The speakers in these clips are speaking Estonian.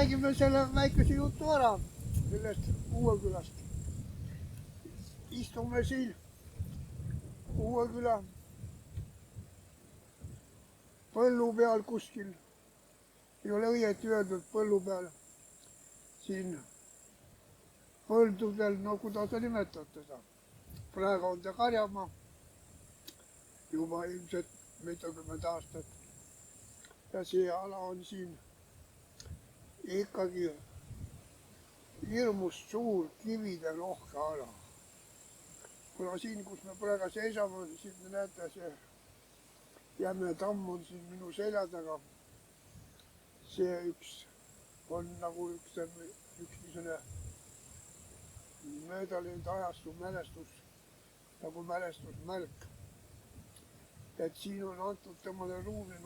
räägime selle väikese jutu ära sellest Uuekülast. Istume siin Uueküla põllu peal kuskil, ei ole õieti öeldud põllu peal, siin põldudel, no kuidas te nimetate seda. Praegu on ta karjamaa, juba ilmselt mitukümmend aastat. Ja see ala on siin ikkagi hirmus suur kivide rohke ala. Kuna siin, kus me praegu seisame, siin te näete, see Jämme tamm on siin minu selja taga. See üks on nagu üks niisugune möödaläinud ajastu mälestus, nagu mälestusmärk. Et siin on antud temale ruumi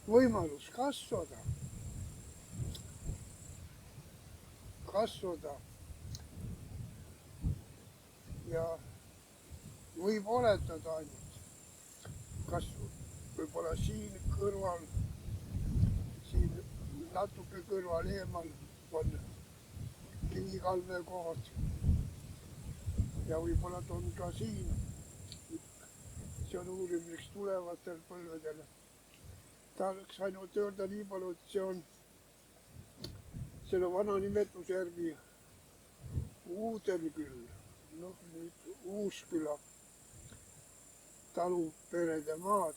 võimalus kasvada ja võib oletada ainult, kas võib-olla siin kõrval, siin natuke kõrval eemal on kivikalve kohad ja võib-olla on ka siin. See on uurimiseks tulevatel põlvedel. Tahaks ainult öelda nii palju, et see on selle vana nimetuse järgi Uudenküll, nüüd Uusküla taluperede maad.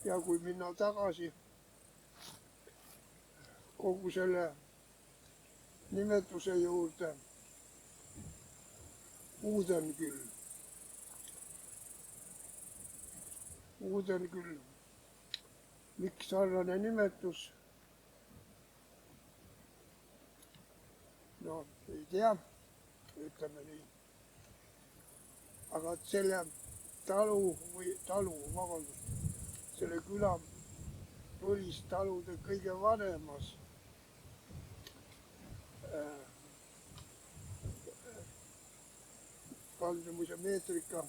Ja kui minna tagasi kogu selle nimetuse juurde, Uudenküll. Uudenküll, miks sarnane nimetus? No ei tea, ütleme nii. Aga selle selle küla põlistalude kõige vanemas kaldumuse meetrika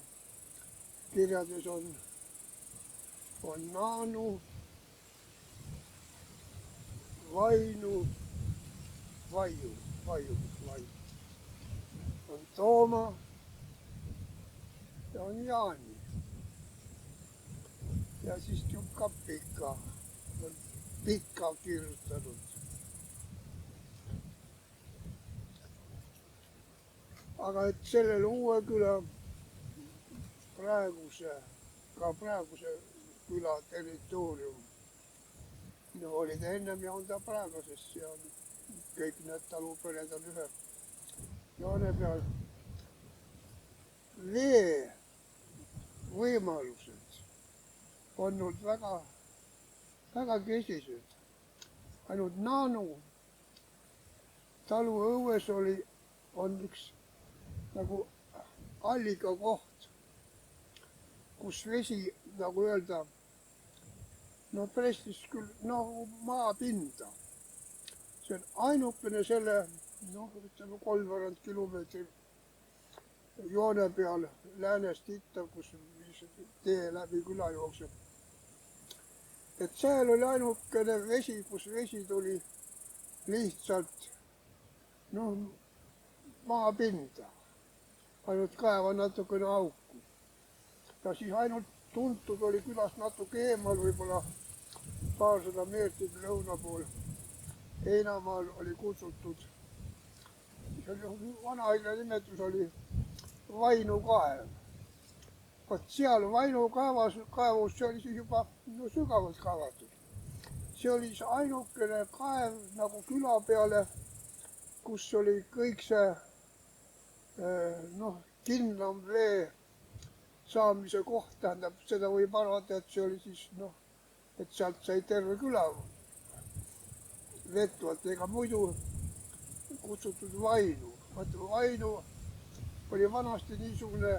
kirjades on Naanu, Vainu, Vaiu. On Tooma ja on Jaani. Ja siis Tjukka Pika on Pika kirjutanud. Aga et sellel Uueküla praeguse küla territoorium oli ta ennem ja on ta praegu, sest see on kõik need talupered on ühe joone peal. Vee võimalused on olnud väga kesised. Ainult Naanu talu õues on üks nagu allika koht, kus vesi, nagu öelda, prestis küll maapinda. See on ainukene selle, ütleme 3 kilomeetri joone peal läänest itta, kus tee läbi küla jookseb. Et seal oli ainukene vesi, kus vesi tuli lihtsalt maapinda. Ainult kaeva natukene auku. Ja siis ainult tuntud oli külast natuke eemal, võib-olla paarsada meetrit lõuna pool. Heinamaal oli kutsutud, vanaaegne nimetus oli Vainu kaev. Vaat seal Vainu kaevus, see oli siis juba sügavalt kaevatud. See oli see ainukene kaev nagu küla peale, kus oli kõik see kindlam vee saamise koht, tähendab, seda võib arvata, et see oli siis et sealt sai terve küla vetvalt, ega muidu kutsutud Vainu. Vainu oli vanasti niisugune,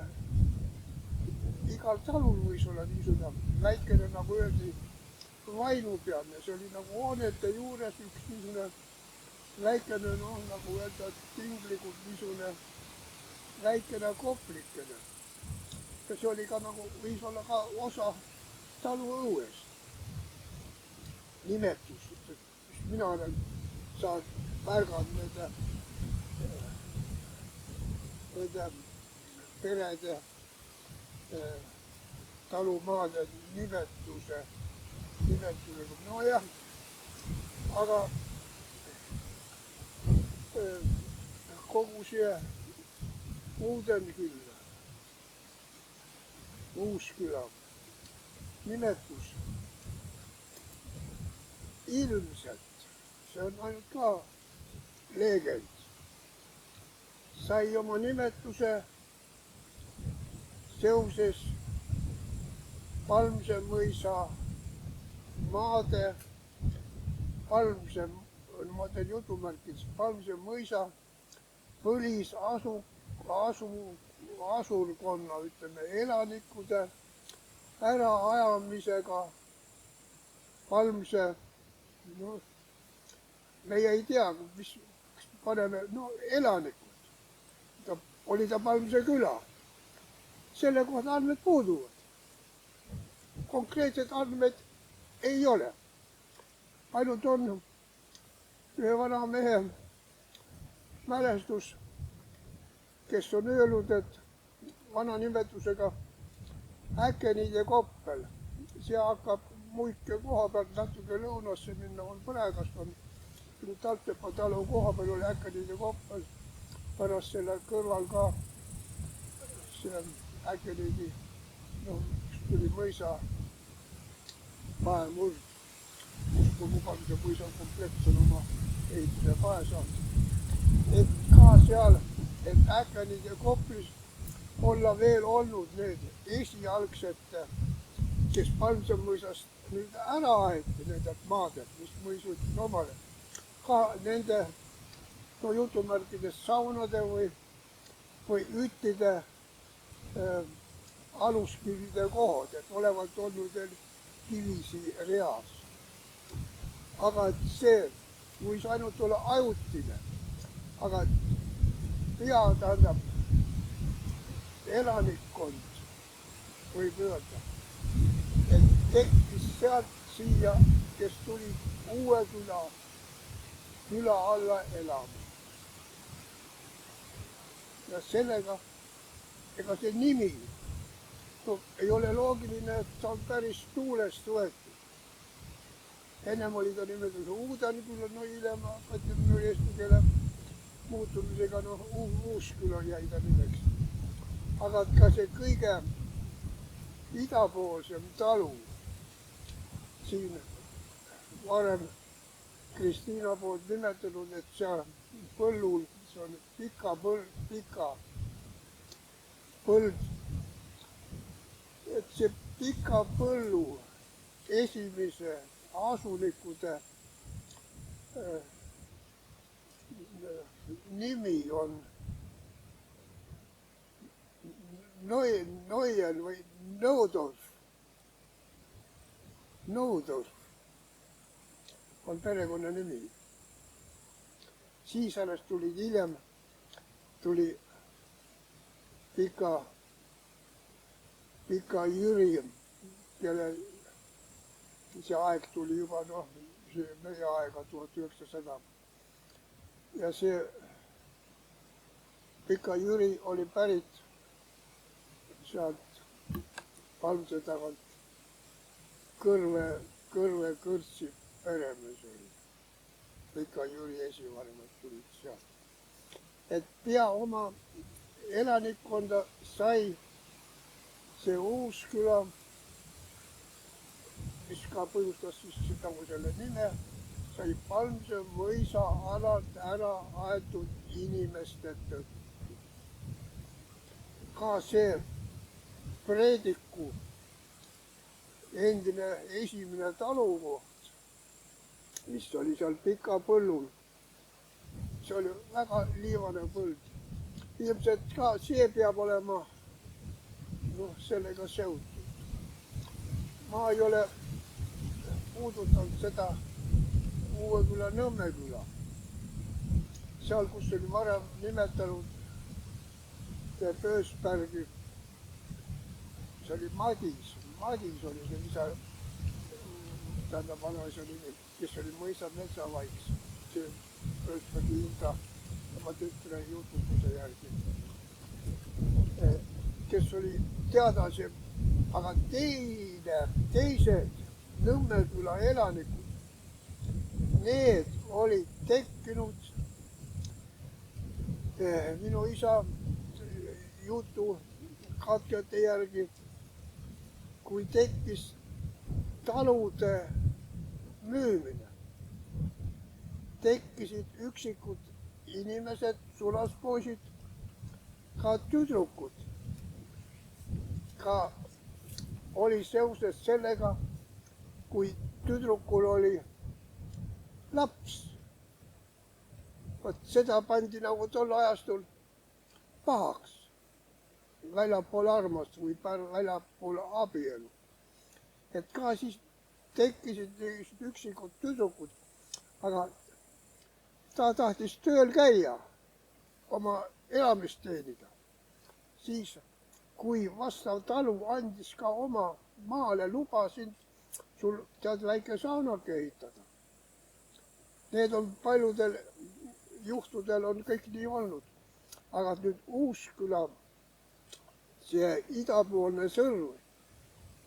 igal talul võis olla niisugune väikene, nagu öeldi, vainupealne. See oli nagu hoonete juures üks niisugune väikene, nagu öelda, tinglikult niisugune väikene koplikene. Ja see oli ka nagu, võis olla ka osa talu õuest. Nimetus, mina olen, sa märganud nende perede talumaade nimetusega. Nojah, aga kogu see Uusküla nimetus ilmselt, see on ainult ka leegend, sai oma nimetuse seoses Palmse mõisa maade, ma teen jutumärkides, Palmse mõisa asurkonna, ütleme, elanikude äraajamisega Palmse, no meie ei tea, mis paneme, no elanikud, oli ta Palmse küla. Selle kohta andmed puuduvad. Konkreetsed andmed ei ole. Ainult on ühe vana mehe mälestus, kes on öelnud, et vana nimetusega Äkenide koppel. See hakkab Muike koha pealt natuke lõunasse minna, on Praegast, on Taltepa talu koha peal oli Äkenide koppel. Pärast selle kõrval ka see Äkenidi, tuli mõisa paemurd, kus mugamise mõisa kompleks on oma ehituse pae saanud. Et ka seal, et Äkenide koplis olla veel olnud need esialgsed, kes Palmse mõisast nüüd ära aeti, nendelt maadelt, mis mõisuti omale. Ka nende, no jutumärkides saunade või üttide aluskivide kohad, et olevat olnud veel kivisi reas. Aga et see võis ainult olla ajutine, aga tähendab elanikkond, võib öelda, et tekkis sealt siia, kes tuli uue küla alla elama. Ja sellega, ega see nimi ei ole loogiline, et ta on päris tuulest võetud. Ennem oli ta nimetuse Uudaniküla, no hiljem hakati eesti keele muutumisega, Uusküla jäi ta nimeks. Aga ka see kõige idapoolsem talu, siin varem Kristiina poolt nimetatud, et seal põllul, see on pika põld, et see pika põllu esimese asulikude nimi on Noien või Nõudorf. Nõudorf on perekonna nimi. Siis alles tuli hiljem, tuli Pika Jüri, kelle see aeg tuli juba, meie aega 1900. Ja see Pika Jüri oli pärit sealt Palmse tagant Kõrve-Kõrtsi peremees oli. Pika Jüri esivanemad tulid sealt. Et pea oma elanikkonda sai see Uusküla, mis ka põhjustas siis nagu selle nime, sai Palmse mõisa alalt ära aetud inimeste tõttu. Ka see Preediku endine esimene talukoht, mis oli seal Pika põllul, see oli väga liivane põld. Ilmselt ka see peab olema sellega seotud. Ma ei ole puudutanud seda Uueküla Nõmmeküla. Seal, kus oli varem nimetanud Pöösbergi, see oli Madis oli see, tähendab vanaisa nimi, kes oli mõisa metsavaiks. See Röösmägi Hilda oma tütre jutustuse järgi. Kes oli teadlased, aga teised Nõmme küla elanikud, need olid tekkinud minu isa jutu katkete järgi, kui tekkis talude müümine. Tekkisid üksikud inimesed, sulaspoisid, ka tüdrukud. Ka oli seoses sellega, kui tüdrukul oli laps. Vot seda pandi nagu tol ajastul pahaks. Väljapool armast või väljapool abielu. Et ka siis tekkisid üksikud tüdrukud, aga ta tahtis tööl käia, oma elamist teenida. Siis, kui vastav talu andis ka oma maale lubasid, sul tead väike saunake ehitada. Need on paljudel juhtudel on kõik nii olnud. Aga nüüd Uusküla, see idapoolne sõrm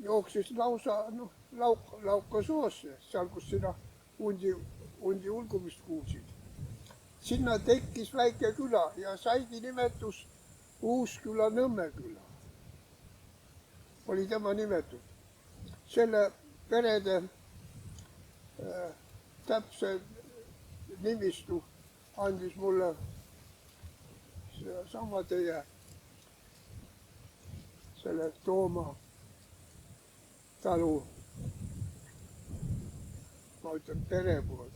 jooksis lausa Lauka soosse, seal kus sina hundi ulgumist kuulsid. Sinna tekkis väike küla ja saigi nimetus Uusküla Nõmmeküla. Oli tema nimetus. Selle perede täpse nimistu andis mulle sama teie selle Tooma talu, ma ütlen pere poolt,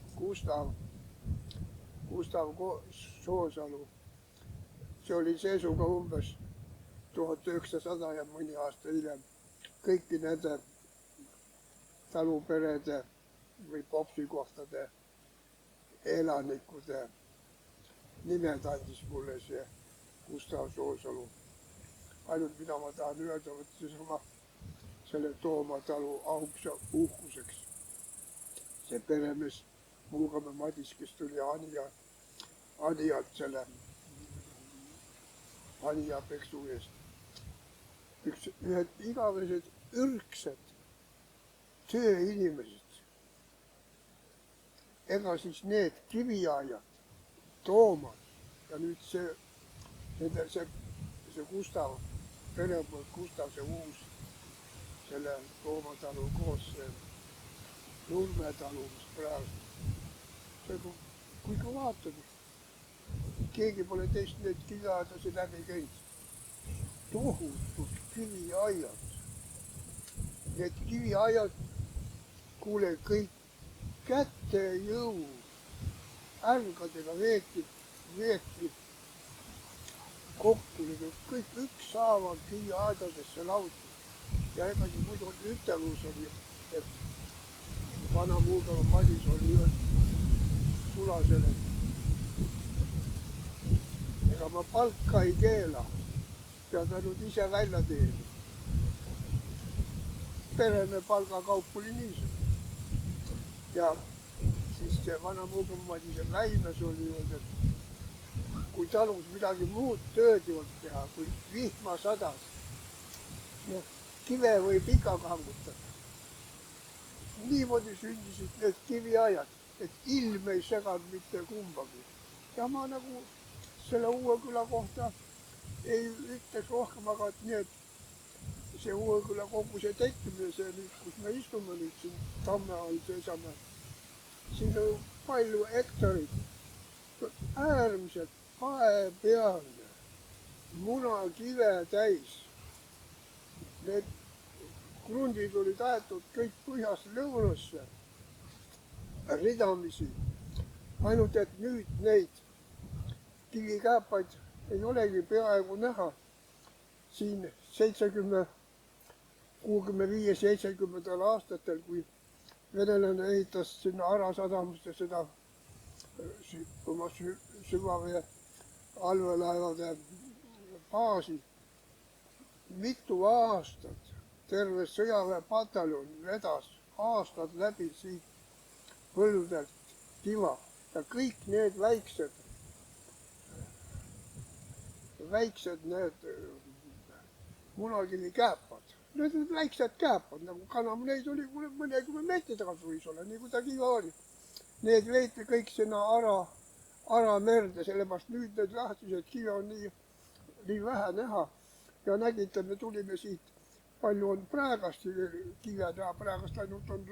Gustav Soosalu. See oli seisuga umbes 1900 ja mõni aasta hiljem. Kõiki nende taluperede või popsikohtade elanikude nimed andis mulle see Gustav Soosalu. Ainult mida ma tahan öelda, võttes selle Tooma talu auks ja uhkuseks. See peremees Mulgamäe Madis, kes tuli Anijalt selle Anija peksu eest. Ühed igavesed ürgsed tööinimesed. Ega siis need kiviaiad, Toomad ja nüüd see Gustav, pere poolt Gustav, see uus, selle Tooma talu koos see Nurme talu, mis praegu. Kui ka vaatad, keegi pole teist need kiviaedasi läbi käinud. Tohutud kiviaiad. Need kiviaiad, kuule, kõik kätejõu ärgadega veeti kokku, kõik ükshaaval kiviaedadesse lauti. Ja ega siis muidu ütelus oli, et vana Mulgamäe Madis oli ühed sulasele. Ega ma palka ei keela, pead ainult ise välja teenima. Pereme palgakaup oli niisugune. Ja siis see vana Mulgamäe Madise Väimes oli öelnud, et kui talus midagi muud tööd ei olnud teha, kui vihma sadas, kive võib ikka kangutada. Niimoodi sündisid need kiviaiad, et ilm ei seganud mitte kumbagi. Ja ma nagu selle Uueküla kohta ei ütleks rohkem, aga nii, et see Uueküla kogu see tekkimine, see nüüd, kus me istume nüüd siin tamme all seisame, siin on palju hektarid, äärmiselt paepealne, munakive täis. Need krundid olid aetud kõik põhjast lõunasse ridamisi. Ainult, et nüüd neid kivikääpaid ei olegi peaaegu näha. Siin 65-70 aastatel, kui venelane ehitas sinna Arasadamisse seda oma süvavee allveelaevade baasi, mitu aastat terve sõjaväepataljon vedas aastad läbi siit põldudelt tiva ja kõik need väiksed need munakivikääpad. Need olid väiksed kääpad, nagu kanam, neid oli mõnekümne meetri tagas võis olla, nii kui ta kiva oli. Need veeti kõik sinna Ara merde, sellepärast nüüd need lahtised kive on nii vähe näha. Ja nägite, me tulime siit, palju on praegast kived ja praegast ainult on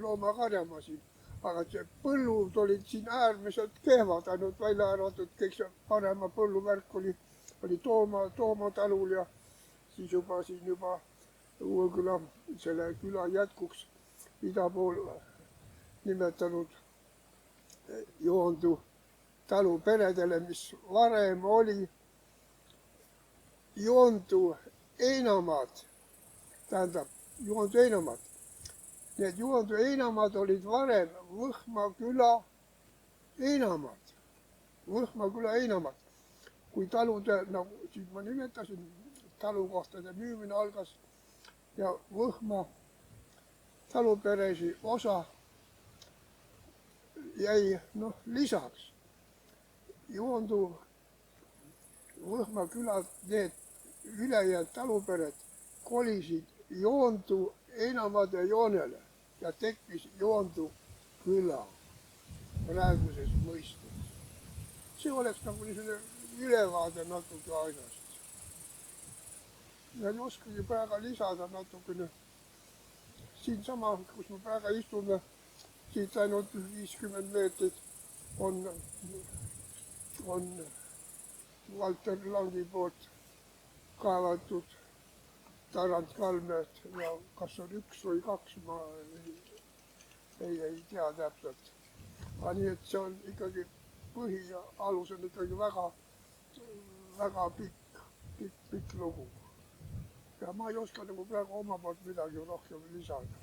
loomakarjamaa siin. Aga see põllud olid siin äärmiselt kehvad, ainult välja arvatud, kõik see parema põlluvärk oli Tooma talul ja siis juba Uueküla, selle küla jätkuks ida pool nimetanud Joondu talu peredele, mis varem oli Joondu einamaad, tähendab Joondu einamaad. Need Joondu einamaad olid varem Võhma küla einamaad. Kui talude, nagu siin ma nimetasin, talukohtade müümine algas ja Võhma taluperesi osa jäi lisaks. Joondu Võhma külad, need ülejäänud talupered kolisid Joondu einamaade joonele ja tekkis Joondu küla praeguses mõistes. See oleks nagu niisugune ülevaade natuke asjast. Ja ei oskagi praegu lisada natukene. Siinsama, kus me praegu istume, siit ainult 50 meetrit on Valter Langi poolt kaevatud Tarand-Kalmet ja kas on 1 või 2, ma ei tea täpselt. Aga nii, et see on ikkagi põhi ja alus on ikkagi väga pikk lugu. Ja ma ei oska nagu praegu oma poolt midagi rohkem lisada.